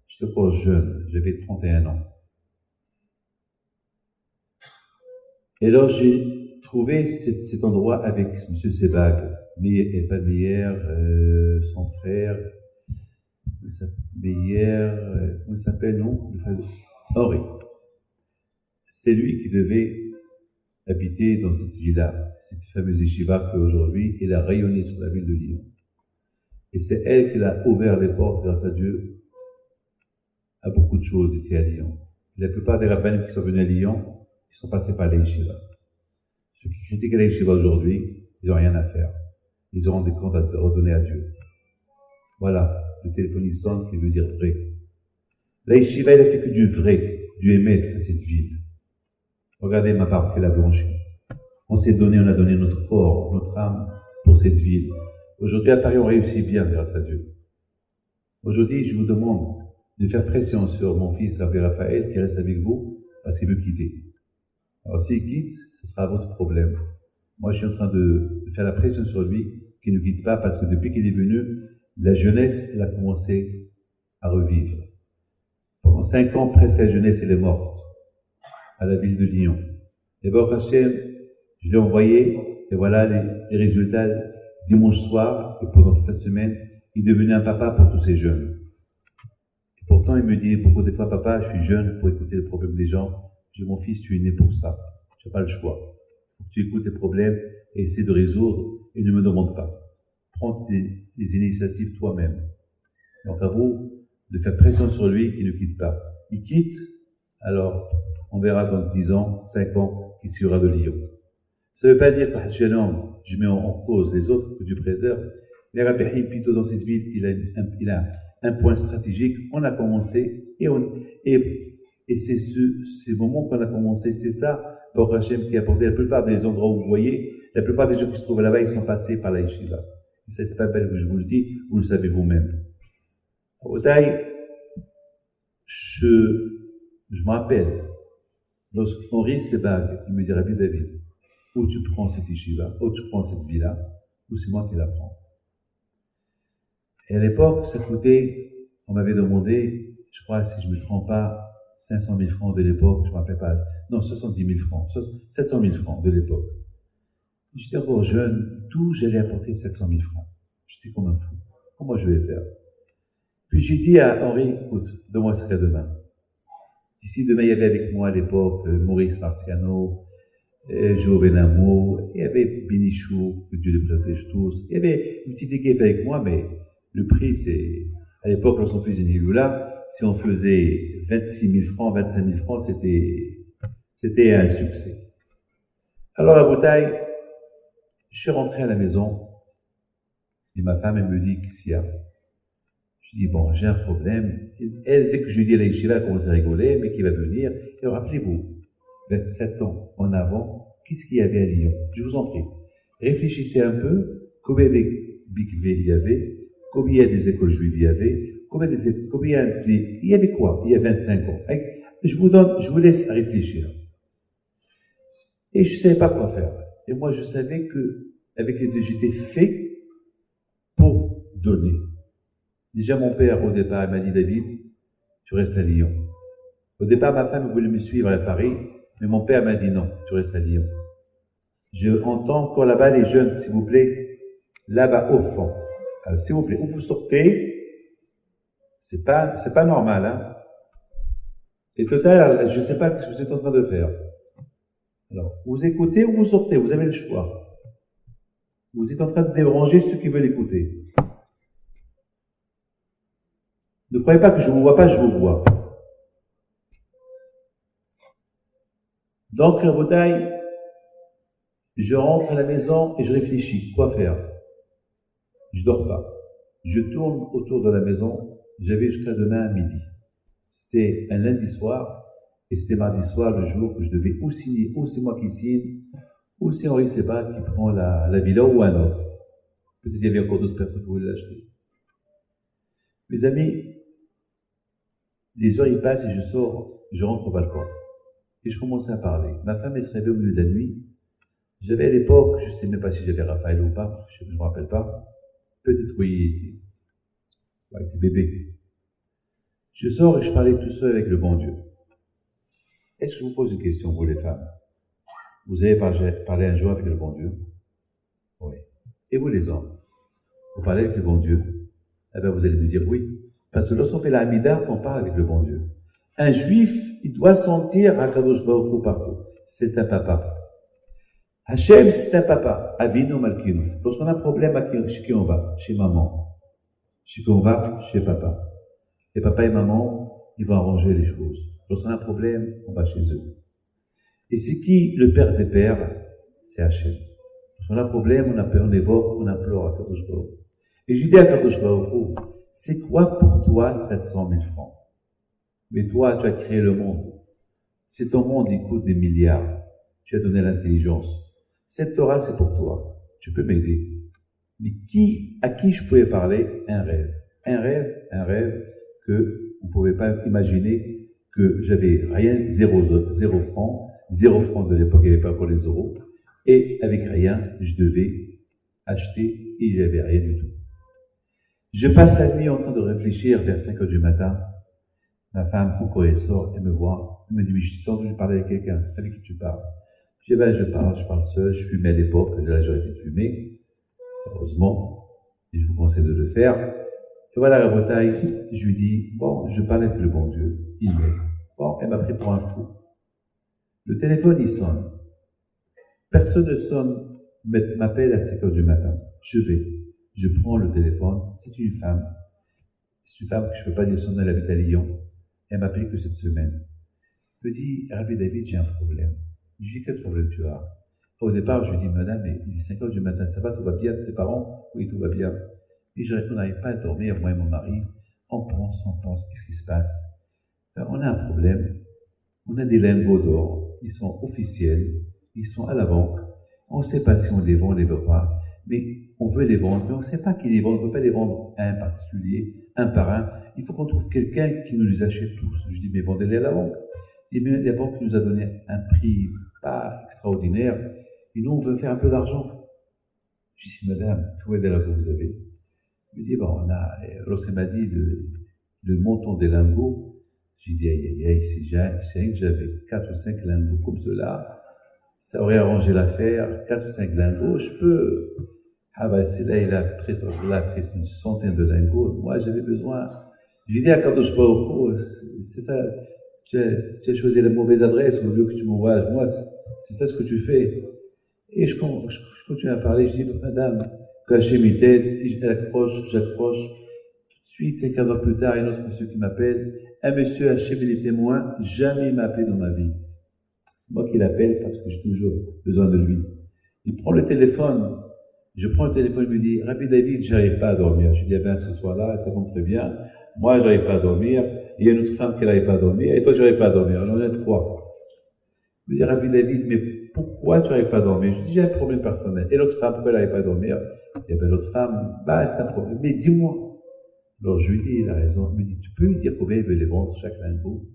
j'étais encore jeune, j'avais 31 ans. Et alors, j'ai trouvé cet endroit avec M. Sebag, et pas Meyer, son frère, Meyer, comment il s'appelle, non? Henri. C'est lui qui devait habiter dans cette villa, cette fameuse yeshiva qu'aujourd'hui, elle a rayonné sur la ville de Lyon. Et c'est elle qui a ouvert les portes, grâce à Dieu, à beaucoup de choses ici à Lyon. La plupart des rabbins qui sont venus à Lyon, ils sont passés par la yeshiva. Ceux qui critiquent la yeshiva aujourd'hui, ils n'ont rien à faire. Ils auront des comptes à redonner à Dieu. Voilà, le téléphone il sonne qui veut dire vrai. La yeshiva, elle a fait que du vrai, du émettre à cette ville. Regardez ma barbe qu'elle a blanchi. On a donné notre corps, notre âme pour cette ville. Aujourd'hui, à Paris, on réussit bien grâce à Dieu. Aujourd'hui, je vous demande de faire pression sur mon fils, Rabbi Raphaël, qui reste avec vous, parce qu'il veut quitter. Alors, s'il quitte, ce sera votre problème. Moi, je suis en train de faire la pression sur lui, qu'il ne quitte pas, parce que depuis qu'il est venu, la jeunesse, elle a commencé à revivre. Pendant 5 ans, presque la jeunesse, elle est morte, à la ville de Lyon. Et Baruch Hashem, je l'ai envoyé, et voilà les résultats dimanche soir, et pendant toute la semaine, il est devenu un papa pour tous ces jeunes. Et pourtant, il me dit beaucoup de fois, papa, je suis jeune pour écouter les problèmes des gens. Je dis, mon fils, tu es né pour ça. Tu n'as pas le choix. Tu écoutes tes problèmes et essaie de résoudre et ne me demande pas. Prends les initiatives toi-même. Donc à vous de faire pression sur lui qu'il ne quitte pas. Il quitte, alors on verra dans 10 ans, 5 ans, qu'il s'y aura de Lyon. Ça ne veut pas dire que je mets en cause les autres, que Dieu préserve. Mais Rabbi Haïm, plutôt dans cette ville, il a un point stratégique. On a commencé, et c'est ces moments qu'on a commencé, c'est ça, Baruch Hashem, qui a apporté la plupart des endroits où vous voyez, la plupart des gens qui se trouvent là-bas, ils sont passés par la yeshiva. Et ça, c'est pas belle que je vous le dis, vous le savez vous-même. Au taille, je me rappelle, lorsqu'Henri Sebag, il me dit, Rabbi David, où tu prends cette yeshiva, où tu prends cette villa, ou c'est moi qui la prends. Et à l'époque, ça coûtait, on m'avait demandé, je crois, si je ne me trompe pas, 500 000 francs de l'époque, je ne me rappelle pas, non, 70 000 francs, 700 000 francs de l'époque. J'étais encore jeune, d'où j'allais apporter 700 000 francs. J'étais comme un fou. Comment je vais faire? Puis j'ai dit à Henri, écoute, donne-moi ce demain. D'ici demain, il y avait avec moi à l'époque Maurice Marciano, Joe Benamo, il y avait Binichou, que Dieu les protège tous. Il y avait une petite équipe avec moi, mais le prix, c'est, à l'époque, lorsqu'on faisait une Iloula, si on faisait 26 000 francs, 25 000 francs, c'était un succès. Alors, à Boutaï, je suis rentré à la maison, et ma femme, elle me dit, qu'est-ce qu'il y a? Je dis, bon, j'ai un problème. Elle, dès que je lui dis à la yeshiva, elle commence à rigoler, mais qui va venir. Et rappelez-vous, 27 ans en avant, qu'est-ce qu'il y avait à Lyon? Je vous en prie. Réfléchissez un peu, combien des bikvé il y avait, combien des écoles juives il y avait, il y avait quoi? Il y a 25 ans. Je vous laisse réfléchir. Et je ne savais pas quoi faire. Et moi, je savais que, avec les deux, j'étais fait pour donner. Déjà, mon père, au départ, il m'a dit, David, tu restes à Lyon. Au départ, ma femme voulait me suivre à Paris, mais mon père m'a dit non, tu restes à Lyon. Je entends encore là-bas les jeunes, s'il vous plaît, là-bas au fond. Alors, s'il vous plaît, où vous sortez, c'est pas normal, hein. Et total, je ne sais pas ce que vous êtes en train de faire. Alors, vous écoutez ou vous sortez, vous avez le choix. Vous êtes en train de déranger ceux qui veulent écouter. Ne croyez pas que je ne vous vois pas, je vous vois. Donc, à Boutaï, je rentre à la maison et je réfléchis. Quoi faire? Je dors pas. Je tourne autour de la maison. J'avais jusqu'à demain à midi. C'était un lundi soir et c'était mardi soir, le jour que je devais ou signer, ou c'est moi qui signe, ou c'est Henri Sebag qui prend la villa ou un autre. Peut-être qu'il y avait encore d'autres personnes qui voulaient l'acheter. Mes amis, les heures y passent et je sors, je rentre au balcon. Et je commençais à parler. Ma femme, elle se réveille au milieu de la nuit. J'avais à l'époque, je ne sais même pas si j'avais Raphaël ou pas, je ne me rappelle pas. Peut-être oui, il était bébé. Je sors et je parlais tout seul avec le bon Dieu. Est-ce que je vous pose une question, vous les femmes? Vous avez parlé un jour avec le bon Dieu? Oui. Et vous les hommes? Vous parlez avec le bon Dieu? Eh bien, vous allez me dire oui. Parce que lorsqu'on fait la Hamida, on parle avec le bon Dieu. Un juif, il doit sentir Hakadosh Baruch Hu partout. C'est un papa. Hachem, c'est un papa. Avinu Malkinu. Lorsqu'on a un problème, chez qui on va? Chez maman. Chez qui on va? Chez papa. Et papa et maman, ils vont arranger les choses. Lorsqu'on a un problème, on va chez eux. Et c'est qui le père des pères? C'est Hachem. Lorsqu'on a un problème, on évoque, on implore à Kadosh Baruch Hu. Et je dis à Kadosh Baruch Hu, c'est quoi pour toi 700 000 francs? Mais toi, tu as créé le monde. Si ton monde, il coûte des milliards, tu as donné l'intelligence. Cette Torah, c'est pour toi. Tu peux m'aider. Mais à qui je pouvais parler? Un rêve. Un rêve que on ne pouvait pas imaginer que j'avais rien, zéro franc de l'époque, il n'y avait pas encore les euros. Et avec rien, je devais acheter et il n'y avait rien du tout. Je passe la nuit en train de réfléchir vers 5 heures du matin. Ma femme, encore elle sort, elle me voit. Elle me dit, mais je t'ai entendu parler avec quelqu'un. Avec qui tu parles? Je dis, ben, je parle seul. Je fumais à l'époque. Là, j'ai arrêté de fumer. Heureusement. Et je vous conseille de le faire. Et voilà, la Bretagne. Je lui dis, bon, je parle avec le bon Dieu. Il m'aide. Bon, elle m'a pris pour un fou. Le téléphone, il sonne. Personne ne sonne, m'appelle à 5 heures du matin. Je prends le téléphone. C'est une femme. C'est une femme que je ne peux pas dire son nom, elle habite à Lyon. Elle m'a appelé que cette semaine. Elle me dit, Rabbi David, j'ai un problème. Je lui dis, quel problème tu as? Au départ, je lui dis, madame, il est 5 heures du matin, ça va, tout va bien, tes parents? Oui, tout va bien. Et je réponds, on n'arrive pas à dormir, moi et mon mari. On pense, qu'est-ce qui se passe? Ben, on a un problème. On a des lingots d'or, ils sont officiels, ils sont à la banque. On ne sait pas si on les vend, on les veut pas, mais on veut les vendre, mais on ne sait pas qui les vend, on ne peut pas les vendre à un particulier, un par un. Il faut qu'on trouve quelqu'un qui nous les achète tous. Je dis, mais vendez-les à la banque. Je dis, mais la banque nous a donné un prix pas extraordinaire, et nous on veut faire un peu d'argent. Je dis, madame, combien de lingots vous avez? Il me dit, bon, on a, Rossé m'a dit le montant des lingots. J'ai dit, aïe, si j'avais 4 ou 5 lingots comme cela, ça aurait arrangé l'affaire. 4 ou 5 lingots, je peux. Ah ben, c'est là, il a presque une centaine de lingots. Moi, j'avais besoin. J'ai dit à Kadosh Baruch Hu, c'est ça, tu as choisi la mauvaise adresse au lieu que tu m'envoies. Moi, c'est ça ce que tu fais. Et je continue à parler, je dis, madame, que Hachem m'aide, j'accroche. Tout de suite, un quart d'heure plus tard, un autre monsieur qui m'appelle. Un monsieur Hachem, il est témoin, jamais il m'a appelé dans ma vie. C'est moi qui l'appelle parce que j'ai toujours besoin de lui. Il prend le téléphone. Je prends le téléphone, il me dit, Rabbi David, j'arrive pas à dormir. Je dis, eh bien, ce soir-là, ça tombe très bien. Moi, j'arrive pas à dormir. Il y a une autre femme qui n'arrive pas à dormir. Et toi, tu n'arrives pas à dormir. Alors, on est 3. Il me dit, Rabbi David, mais pourquoi tu n'arrives pas à dormir? Je dis, j'ai un problème personnel. Et l'autre femme, pourquoi elle n'arrive pas à dormir? Eh bien, l'autre femme, c'est un problème. Mais dis-moi. Alors, je lui dis, il a raison. Il me dit, tu peux lui dire combien il veut les vendre, chaque lingot?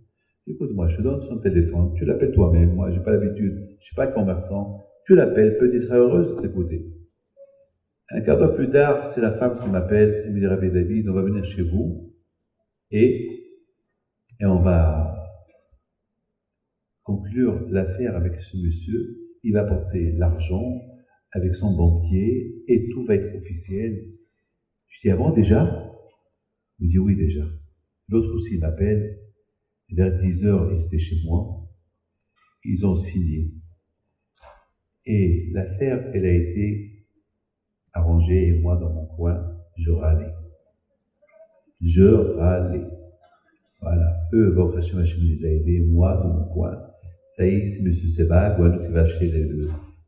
Écoute-moi, je te donne son téléphone. Tu l'appelles toi-même. Moi, j'ai pas l'habitude. Je suis pas commerçant. Tu l'appelles. Peut-être sera heureuse de t'écouter. Un quart d'heure plus tard, c'est la femme qui m'appelle. Elle me dit, Rabbi David, on va venir chez vous. Et on va conclure l'affaire avec ce monsieur. Il va porter l'argent avec son banquier et tout va être officiel. Je dis, ah bon, déjà? Il me dit, oui, déjà. L'autre aussi m'appelle. Vers 10 heures, ils étaient chez moi. Ils ont signé. Et l'affaire, elle a été arrangée. Et moi, dans mon coin, je râlais. Voilà. Eux, Baruch Hashem, Hashem les a aidés. Moi, dans mon coin, ça y est, c'est M. Sebag ou un autre qui va acheter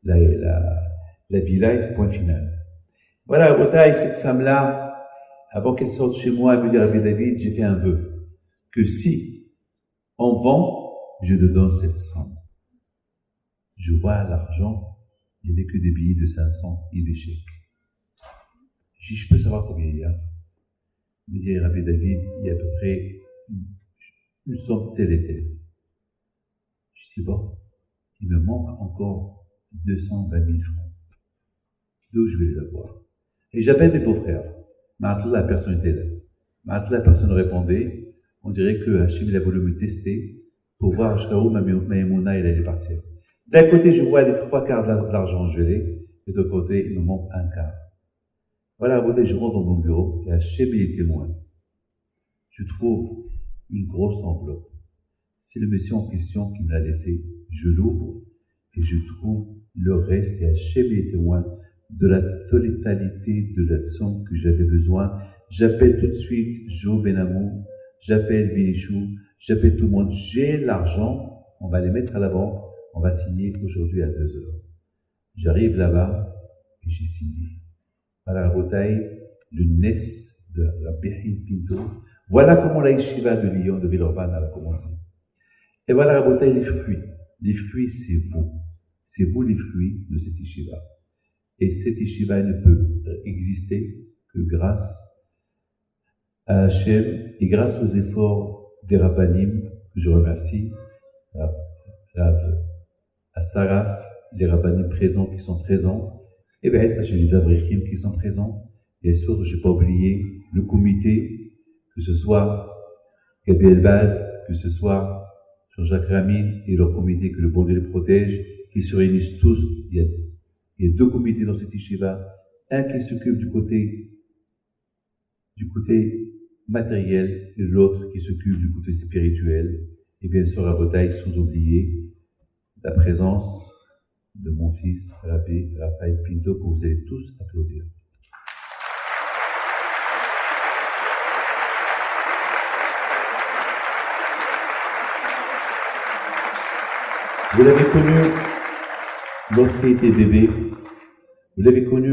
la villa et point final. Voilà, Rotaï, cette femme-là, avant qu'elle sorte chez moi, elle me dit, Rabbi David, j'ai fait un vœu. Que si on vend, je te donne cette somme. Je vois l'argent, il n'y avait que des billets de 500 et des chèques. Je dis, je peux savoir combien il y a? Il me dit, Rabbi David, il y a à peu près une somme telle et telle. Je dis, bon, il me manque encore 220 000 francs. D'où je vais les avoir? Et j'appelle mes beaux-frères. Maintenant, la personne était là. Maintenant, la personne répondait. On dirait que Hachem, il a voulu me tester pour voir jusqu'à où ma émouna, il allait partir. D'un côté, je vois les 3/4 de l'argent gelé. Et de l'autre côté, il me manque 1/4. Voilà, je rentre dans mon bureau et Hachem, il est témoin. Je trouve une grosse enveloppe. C'est le monsieur en question qui me l'a laissé. Je l'ouvre et je trouve le reste et Hachem, il est témoin de la totalité de la somme que j'avais besoin. J'appelle tout de suite Joe Benamou, j'appelle Bilichou, j'appelle tout le monde. J'ai l'argent, on va les mettre à la banque, on va signer aujourd'hui à 2 heures. J'arrive là-bas et j'ai signé. Voilà la bataille, le NES de Rabbi Pinto. Voilà comment la yeshiva de Lyon, de Villeurbanne, a commencé. Et voilà la bataille, les fruits. Les fruits, c'est vous. C'est vous les fruits de cette yeshiva. Et cette yeshiva ne peut exister que grâce à Hachem et grâce aux efforts des rabbanim, que je remercie, à Saraf, les rabbanim présents qui sont présents, et bien, chez les avrichim qui sont présents. Bien sûr, je n'ai pas oublié le comité, que ce soit Gabriel Baz, que ce soit Jean-Jacques Ramin et leur comité, que le bon Dieu les protège, qui se réunissent tous. Il y a 2 comités dans cette yeshiva. Un qui s'occupe du côté matériel et l'autre qui s'occupe du côté spirituel. Et bien sûr, à Botaï, sans oublier la présence de mon fils, Rabbi Raphaël Pinto, que vous allez tous applaudir. Vous l'avez connu lorsqu'il était bébé. Vous l'avez connu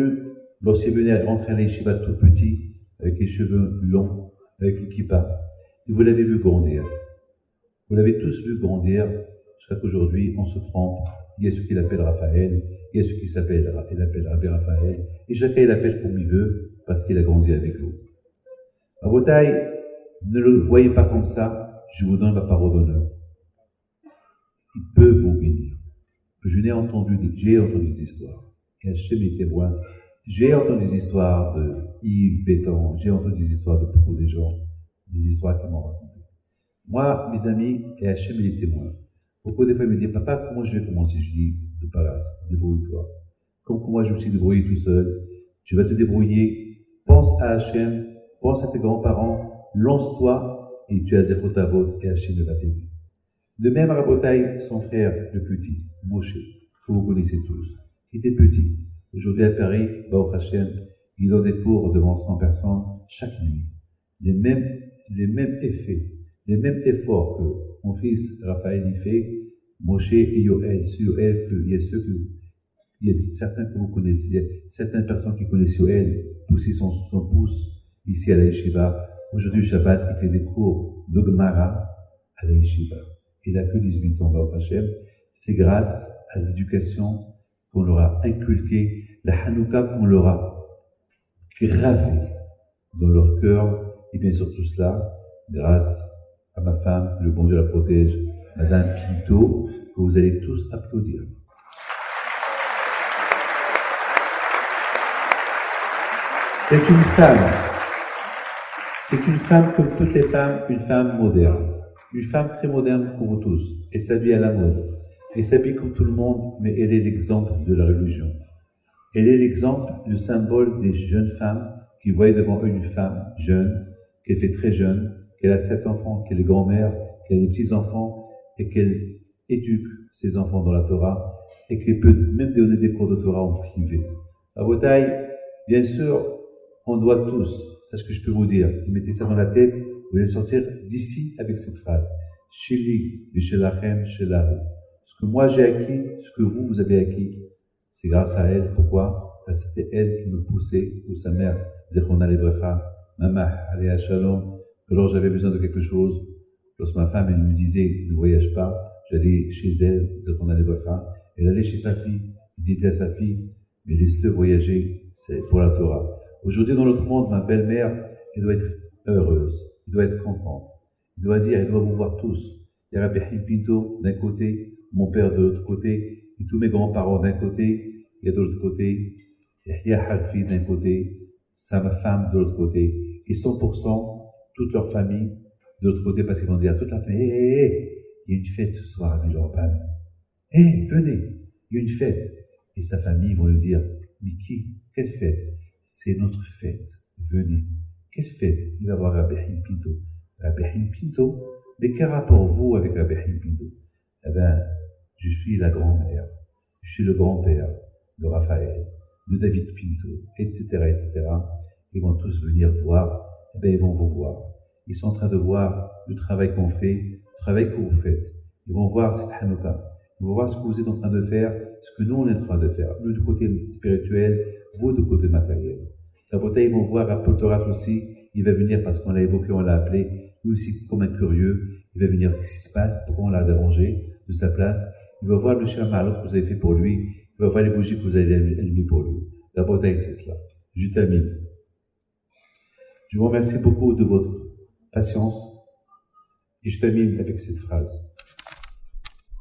lorsqu'il venait à rentrer à l'Yeshiva tout petit, avec les cheveux longs, avec le kippa. Et vous l'avez vu grandir. Vous l'avez tous vu grandir, jusqu'à qu'aujourd'hui, on se trompe. Il y a ceux qui l'appellent Raphaël, il y a ceux qui l'appellent Rabbi Raphaël, et chacun l'appelle comme il veut, parce qu'il a grandi avec vous. À vos tailles, ne le voyez pas comme ça, je vous donne ma parole d'honneur. Il peut vous bénir. J'ai entendu des histoires, et Hachem est témoin. J'ai entendu des histoires de Yves Béton, j'ai entendu des histoires de beaucoup de gens, des histoires qu'ils m'ont racontées. Moi, mes amis, et Hachem est témoin. Beaucoup des fois, ils me disent, papa, comment je vais commencer? Je dis, de palace, débrouille-toi. Comme moi, je me suis débrouillé tout seul. Tu vas te débrouiller. Pense à Hachem, pense à tes grands-parents, lance-toi, et tu as zéro ta vote, et Hachem va t'aider. De même, Rabotai, son frère, le petit, Moshe, que vous connaissez tous, qui était petit. Aujourd'hui, à Paris, Baruch Hachem, il donne des cours devant 100 personnes chaque nuit. Les mêmes effets, les mêmes efforts que mon fils Raphaël y fait, Moshe et Yoel, il y a certains que vous connaissez, il y a certaines personnes qui connaissent Yoel, pousser son pouce ici à la Yeshiva. Aujourd'hui, Shabbat, il fait des cours de Gemara à la Yeshiva. Il n'a que 18 ans, Baruch Hashem. C'est grâce à l'éducation qu'on leur a inculquée, la Hanouka qu'on leur a gravée dans leur cœur, et bien sûr tout cela, grâce à ma femme, le bon Dieu la protège, Madame Pinto, que vous allez tous applaudir. C'est une femme comme toutes les femmes, une femme moderne, une femme très moderne pour vous tous, elle s'habille à la mode, elle s'habille comme tout le monde, mais elle est l'exemple de la religion. Elle est l'exemple, le symbole des jeunes femmes qui voient devant eux une femme jeune, qu'elle fait très jeune, qu'elle a 7 enfants, qu'elle est grand-mère, qu'elle a des petits-enfants, et qu'elle éduque ses enfants dans la Torah, et qu'elle peut même donner des cours de Torah en privé. À vos tailles, bien sûr, on doit tous, c'est ce que je peux vous dire, mettez ça dans la tête, vous allez sortir d'ici avec cette phrase. Sheli, Vishelachem, Shelahu. Ce que moi j'ai acquis, ce que vous avez acquis, c'est grâce à elle. Pourquoi? Parce que c'était elle qui me poussait, ou sa mère, Zechona Lebrecha, Mama, Alea Shalom, que lorsque j'avais besoin de quelque chose, lorsque ma femme, elle me disait, ne voyage pas, j'allais chez elle, Zechona Lebrecha, elle allait chez sa fille, elle disait à sa fille, mais laisse-le voyager, c'est pour la Torah. Aujourd'hui, dans notre monde, ma belle-mère, elle doit être heureuse, elle doit être contente, elle doit dire, elle doit vous voir tous. Il y a Rabbi Pinto d'un côté, mon père de l'autre côté, et tous mes grands-parents d'un côté, il y a de l'autre côté, Yahya Halfi d'un côté, sa femme de l'autre côté, et 100% toute leur famille de l'autre côté, parce qu'ils vont dire à toute la famille, il y a une fête ce soir à Villeurbanne. Venez, il y a une fête. Et sa famille vont lui dire, mais qui? Quelle fête? C'est notre fête, venez. Quelle fête? Il va voir Rabbi Pinto. Rabbi Pinto, mais quel rapport vous avec Rabbi Pinto? Eh bien, je suis la grand-mère, je suis le grand-père de Raphaël, de David Pinto, etc., etc. Ils vont tous venir voir, eh bien, ils vont vous voir. Ils sont en train de voir le travail qu'on fait, le travail que vous faites. Ils vont voir cette Hanouka. Ils vont voir ce que vous êtes en train de faire, ce que nous on est en train de faire. Nous du côté spirituel, vous du côté matériel. La bataille, ils vont voir Apôtre Torah aussi. Il va venir parce qu'on l'a évoqué, on l'a appelé. Lui aussi, comme un curieux, il va venir. Qu'est-ce qui se passe? Pourquoi on l'a dérangé de sa place? Il va voir le Shamar que vous avez fait pour lui. Il va voir les bougies que vous avez allumées pour lui. La bataille, c'est cela. Je termine. Je vous remercie beaucoup de votre patience. Et je termine avec cette phrase.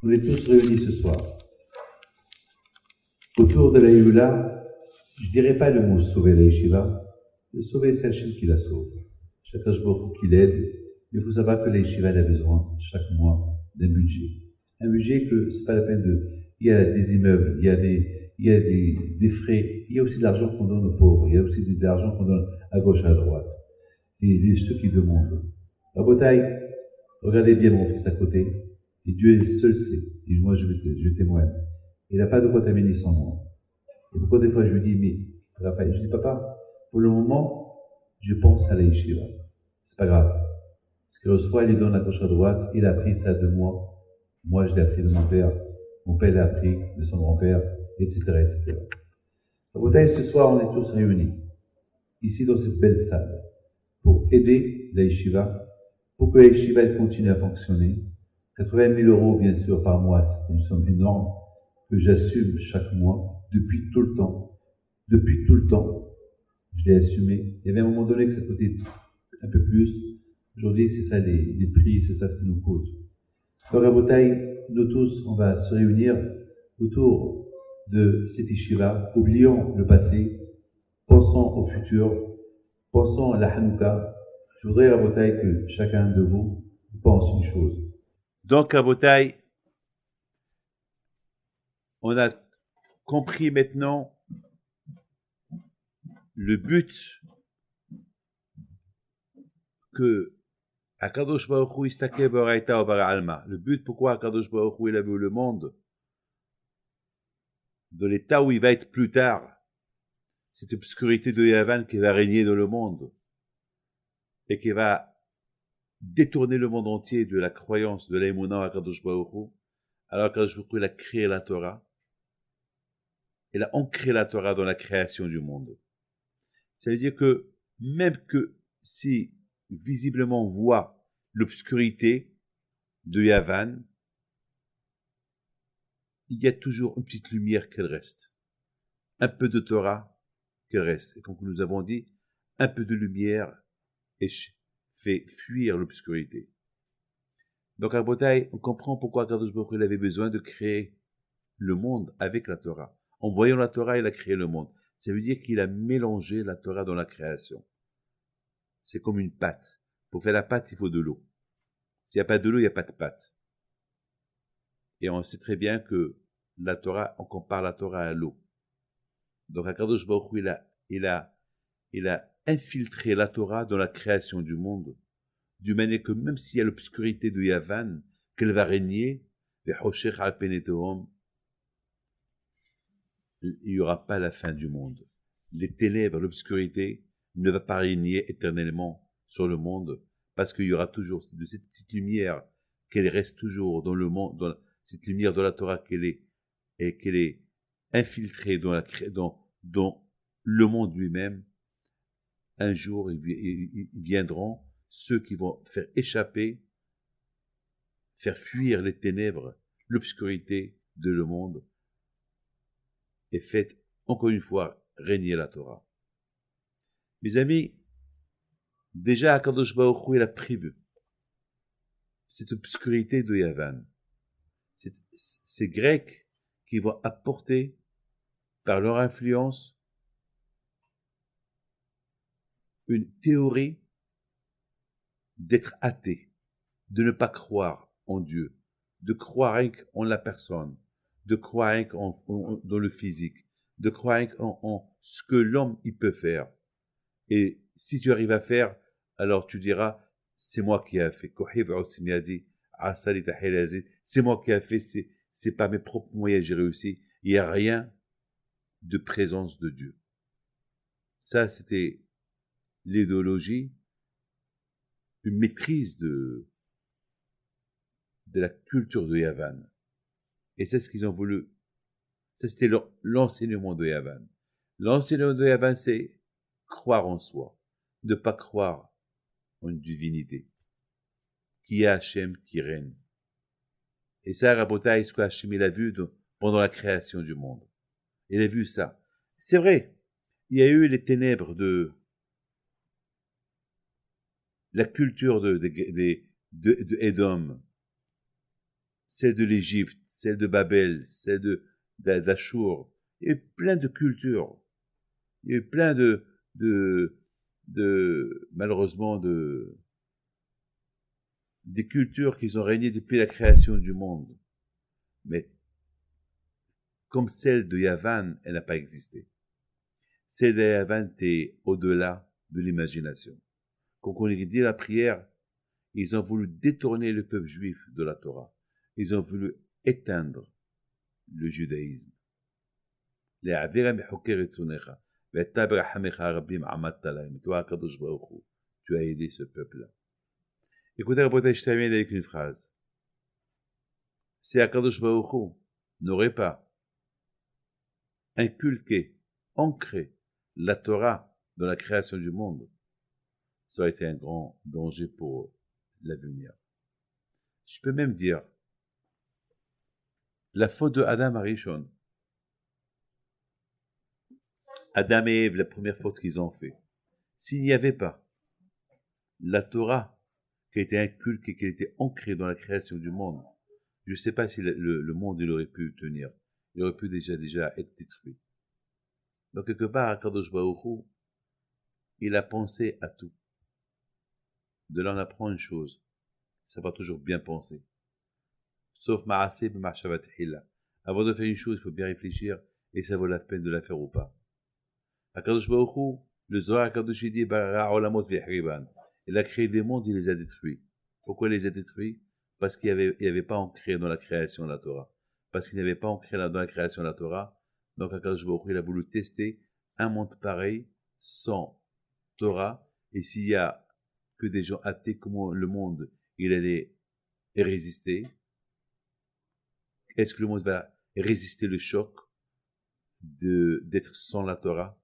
On est tous réunis ce soir. Autour de la Yula, je dirais pas le mot sauver la Yeshiva. Sauver, c'est Hachem qui la sauve. Chacun beaucoup qui l'aide. Mais il faut savoir que la Yeshiva a besoin, chaque mois, d'un budget. Un budget que c'est pas la peine de... Il y a des immeubles, il y a des frais. Il y a aussi de l'argent qu'on donne aux pauvres. Il y a aussi de l'argent qu'on donne à gauche, à droite. Et ceux qui demandent. À Botaï, regardez bien mon fils à côté. Et Dieu seul sait. Et moi, je témoigne. Il n'a pas de quoi terminer sans moi. Et beaucoup de fois, je lui dis, mais, Raphaël, je dis, papa, pour le moment, je pense à la Yeshiva. C'est pas grave. Ce qu'il reçoit, il lui donne à gauche à droite. Il a appris ça de moi. Moi, je l'ai appris de mon père. Mon père l'a appris de son grand-père, etc., etc. Rabotai, ce soir, on est tous réunis, ici dans cette belle salle, pour aider la yeshiva, pour que la yeshiva elle continue à fonctionner. 80 000 euros, bien sûr, par mois, c'est une somme énorme que j'assume chaque mois, depuis tout le temps. Depuis tout le temps, je l'ai assumé. Il y avait un moment donné que ça coûtait un peu plus. Aujourd'hui, c'est ça les prix, c'est ça ce qui nous coûte. Donc, à Botaï, nous tous, on va se réunir autour de cette yeshiva. Oublions le passé, pensons au futur, pensons à la Hanouka. Je voudrais, à Botaï, que chacun de vous pense une chose. Donc, à Botaï, on a compris maintenant le but que Akadosh Baruch Hu istaké baraita ou bara alma. Le but pourquoi Akadosh Baruch Hu il a vu le monde de l'état où il va être plus tard, cette obscurité de Yavan qui va régner dans le monde et qui va détourner le monde entier de la croyance de l'Emunah à Akadosh Baruch Hu. Alors Akadosh Baruch Hu il a créé la Torah. Il a ancré la Torah dans la création du monde. Ça veut dire que même que si visiblement on voit l'obscurité de Yavan, il y a toujours une petite lumière qu'elle reste. Un peu de Torah qu'elle reste. Et comme nous avons dit, un peu de lumière fait fuir l'obscurité. Donc à Botaï, on comprend pourquoi Kadosh Baruch Hu avait besoin de créer le monde avec la Torah. En voyant la Torah, il a créé le monde. Ça veut dire qu'il a mélangé la Torah dans la création. C'est comme une pâte. Pour faire la pâte, il faut de l'eau. S'il n'y a pas de l'eau, il n'y a pas de pâte. Et on sait très bien que la Torah, on compare la Torah à l'eau. Donc, Akadosh Baruch Hu, il a infiltré la Torah dans la création du monde, d'une manière que même s'il y a l'obscurité de Yavan, qu'elle va régner, il n'y aura pas la fin du monde. Les ténèbres, l'obscurité ne va pas régner éternellement sur le monde, parce qu'il y aura toujours de cette petite lumière qu'elle reste toujours dans le monde, dans cette lumière de la Torah qu'elle est infiltrée dans le monde lui-même. Un jour, ils viendront ceux qui vont faire échapper, faire fuir les ténèbres, l'obscurité de le monde, et faites encore une fois régner la Torah. Mes amis, déjà Akadosh Baruch Hu il a prévu cette obscurité de Yavan, ces Grecs qui vont apporter par leur influence une théorie d'être athée, de ne pas croire en Dieu, de croire en la personne, de croire dans le physique, de croire en ce que l'homme il peut faire. Et si tu arrives à faire, alors tu diras, c'est moi qui ai fait. C'est moi qui ai fait, c'est pas mes propres moyens, j'ai réussi. Il n'y a rien de présence de Dieu. Ça, c'était l'idéologie, une maîtrise de la culture de Yavan. Et c'est ce qu'ils ont voulu. Ça, c'était l'enseignement de Yavan. L'enseignement de Yavan, c'est croire en soi, ne pas croire en une divinité, qui est Hachem, qui règne. Et ça, Rabotai, ce que Hachem, il a vu pendant la création du monde. Il a vu ça. C'est vrai, il y a eu les ténèbres de la culture de Édom, celle de l'Égypte, celle de Babel, celle d'Achour. Il y a eu plein de cultures. Il y a eu plein malheureusement, des cultures qui ont régné depuis la création du monde. Mais, comme celle de Yavan, elle n'a pas existé. Celle de Yavan était au-delà de l'imagination. Quand on dit la prière, ils ont voulu détourner le peuple juif de la Torah. Ils ont voulu éteindre le judaïsme. Tu as aidé ce peuple-là. Écoutez, Rabotai, je termine avec une phrase. C'est Akadosh Baruch Hu, n'aurait pas inculqué, ancré la Torah dans la création du monde, ça aurait été un grand danger pour l'avenir. Je peux même dire, la faute de Adam Arishon, Adam et Ève, la première faute qu'ils ont fait, s'il n'y avait pas la Torah qui a été inculquée, qui a été ancrée dans la création du monde, je ne sais pas si le monde il aurait pu tenir. Il aurait pu déjà être détruit. Donc quelque part, Akadosh Baruch Hu, il a pensé à tout. De là on apprend une chose, ça va toujours bien penser. Sauf Ma'aseh b'machshavat hila. Avant de faire une chose, il faut bien réfléchir et ça vaut la peine de la faire ou pas. Akadosh Baruch Hu, le Zohar Akadosh dit bara olamot v'yahriban. Il a créé des mondes, il les a détruits. Pourquoi il les a détruits? Parce qu'il n'y avait pas ancré dans la création de la Torah. Parce qu'il n'avait pas ancré dans la création de la Torah. Donc Akadosh Baruch Hu, il a voulu tester un monde pareil, sans Torah. Et s'il y a que des gens athées, comment le monde, il allait résister? Est-ce que le monde va résister le choc d'être sans la Torah?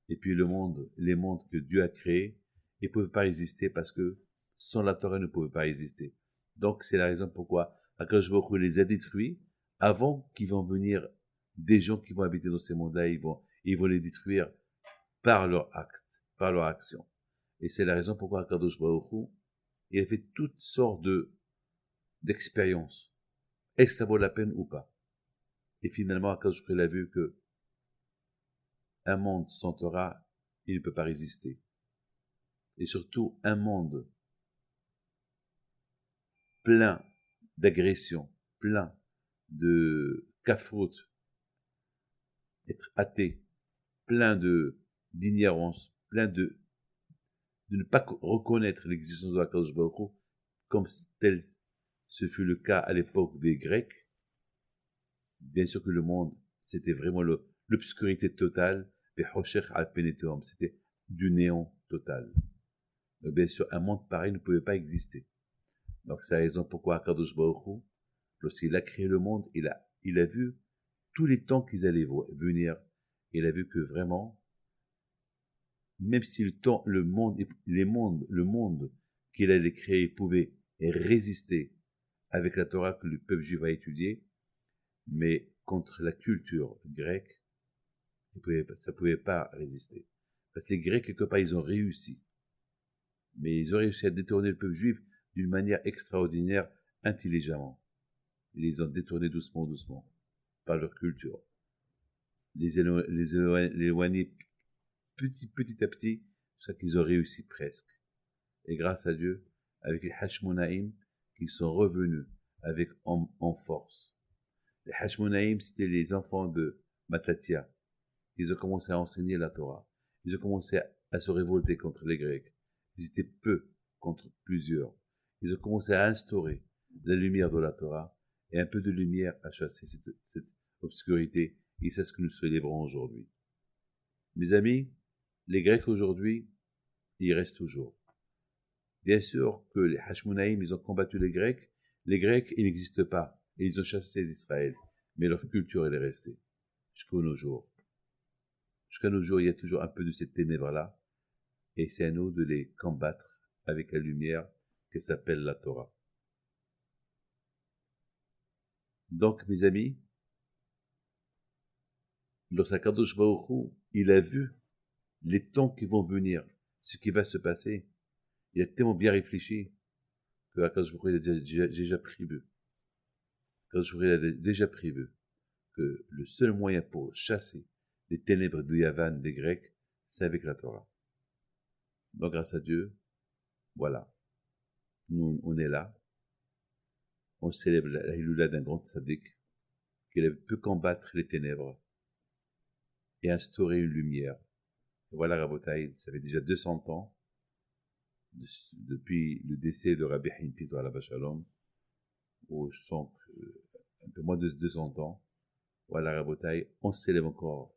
Et puis les mondes que Dieu a créés, ils ne peuvent pas résister parce que sans la Torah, ils ne pouvaient pas résister. Donc, c'est la raison pourquoi Akadosh Baruch Hu les a détruits avant qu'ils vont venir des gens qui vont habiter dans ces mondes-là, ils vont les détruire par leur acte, par leur action. Et c'est la raison pourquoi Akadosh Baruch Hu, il a fait toutes sortes d'expériences. Est-ce que ça vaut la peine ou pas? Et finalement, Akadosh Baruch Hu a vu que un monde sans Torah, il ne peut pas résister. Et surtout, un monde plein d'agressions, plein de kafrut, être athée, plein d'ignorance, plein de ne pas reconnaître l'existence de la Akadosh Baruch Hu, comme tel ce fut le cas à l'époque des Grecs. Bien sûr que le monde, c'était vraiment l'obscurité totale, c'était du néant total. Donc bien sûr, un monde pareil ne pouvait pas exister. Donc c'est la raison pourquoi Akadosh Baruch Hu, lorsqu'il a créé le monde, il a vu tous les temps qu'ils allaient venir. Il a vu que vraiment, même si le monde qu'il allait créer pouvait résister avec la Torah que le peuple juif a étudiée, mais contre la culture grecque, ça ne pouvait pas résister. Parce que les Grecs, quelque part, ils ont réussi. Mais ils ont réussi à détourner le peuple juif d'une manière extraordinaire, intelligemment. Ils les ont détournés doucement, doucement, par leur culture. Les éloigner petit à petit, jusqu'à qu'ils ont réussi presque. Et grâce à Dieu, avec les Hashmonaïm, qui sont revenus en force. Les Hashmonaïm, c'était les enfants de Matatia. Ils ont commencé à enseigner la Torah. Ils ont commencé à se révolter contre les Grecs. Ils étaient peu contre plusieurs. Ils ont commencé à instaurer la lumière de la Torah et un peu de lumière à chasser cette obscurité. Et c'est ce que nous célébrons aujourd'hui. Mes amis, les Grecs aujourd'hui, ils restent toujours. Bien sûr que les Hashmonaïm, ils ont combattu les Grecs. Les Grecs, ils n'existent pas. Et ils ont chassé d'Israël. Mais leur culture, elle est restée. Jusqu'à nos jours. Jusqu'à nos jours, il y a toujours un peu de cette ténèbres-là. Et c'est à nous de les combattre avec la lumière qui s'appelle la Torah. Donc, mes amis, lorsqu'Akadosh Baruch Hu, il a vu les temps qui vont venir, ce qui va se passer, il a tellement bien réfléchi que Akadosh Baruch Hu a déjà prévu. Akadosh Baruch Hu a déjà prévu que le seul moyen pour chasser les ténèbres de Yavan des Grecs, c'est avec la Torah. Donc, grâce à Dieu, voilà, nous, on est là, on célèbre la Hiloula d'un grand tzaddik, qui peut combattre les ténèbres et instaurer une lumière. Et voilà, Rabotai, ça fait déjà 200 ans, depuis le décès de Rabbi Haim Pito Alav Shalom, où je sens un peu moins de 200 ans, voilà, Rabotai, on célèbre encore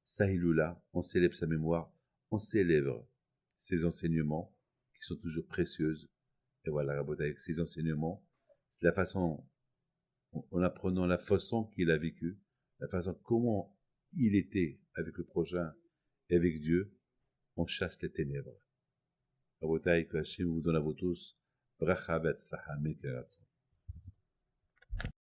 sa Hiloula, on célèbre sa mémoire, on célèbre ses enseignements, qui sont toujours précieuses. Et voilà, Rabotai, avec ces enseignements, c'est la façon en apprenant la façon qu'il a vécu, la façon comment il était avec le prochain et avec Dieu, on chasse les ténèbres. Rabotai, que Hachem vous donne à vous tous, bracha betzlacha,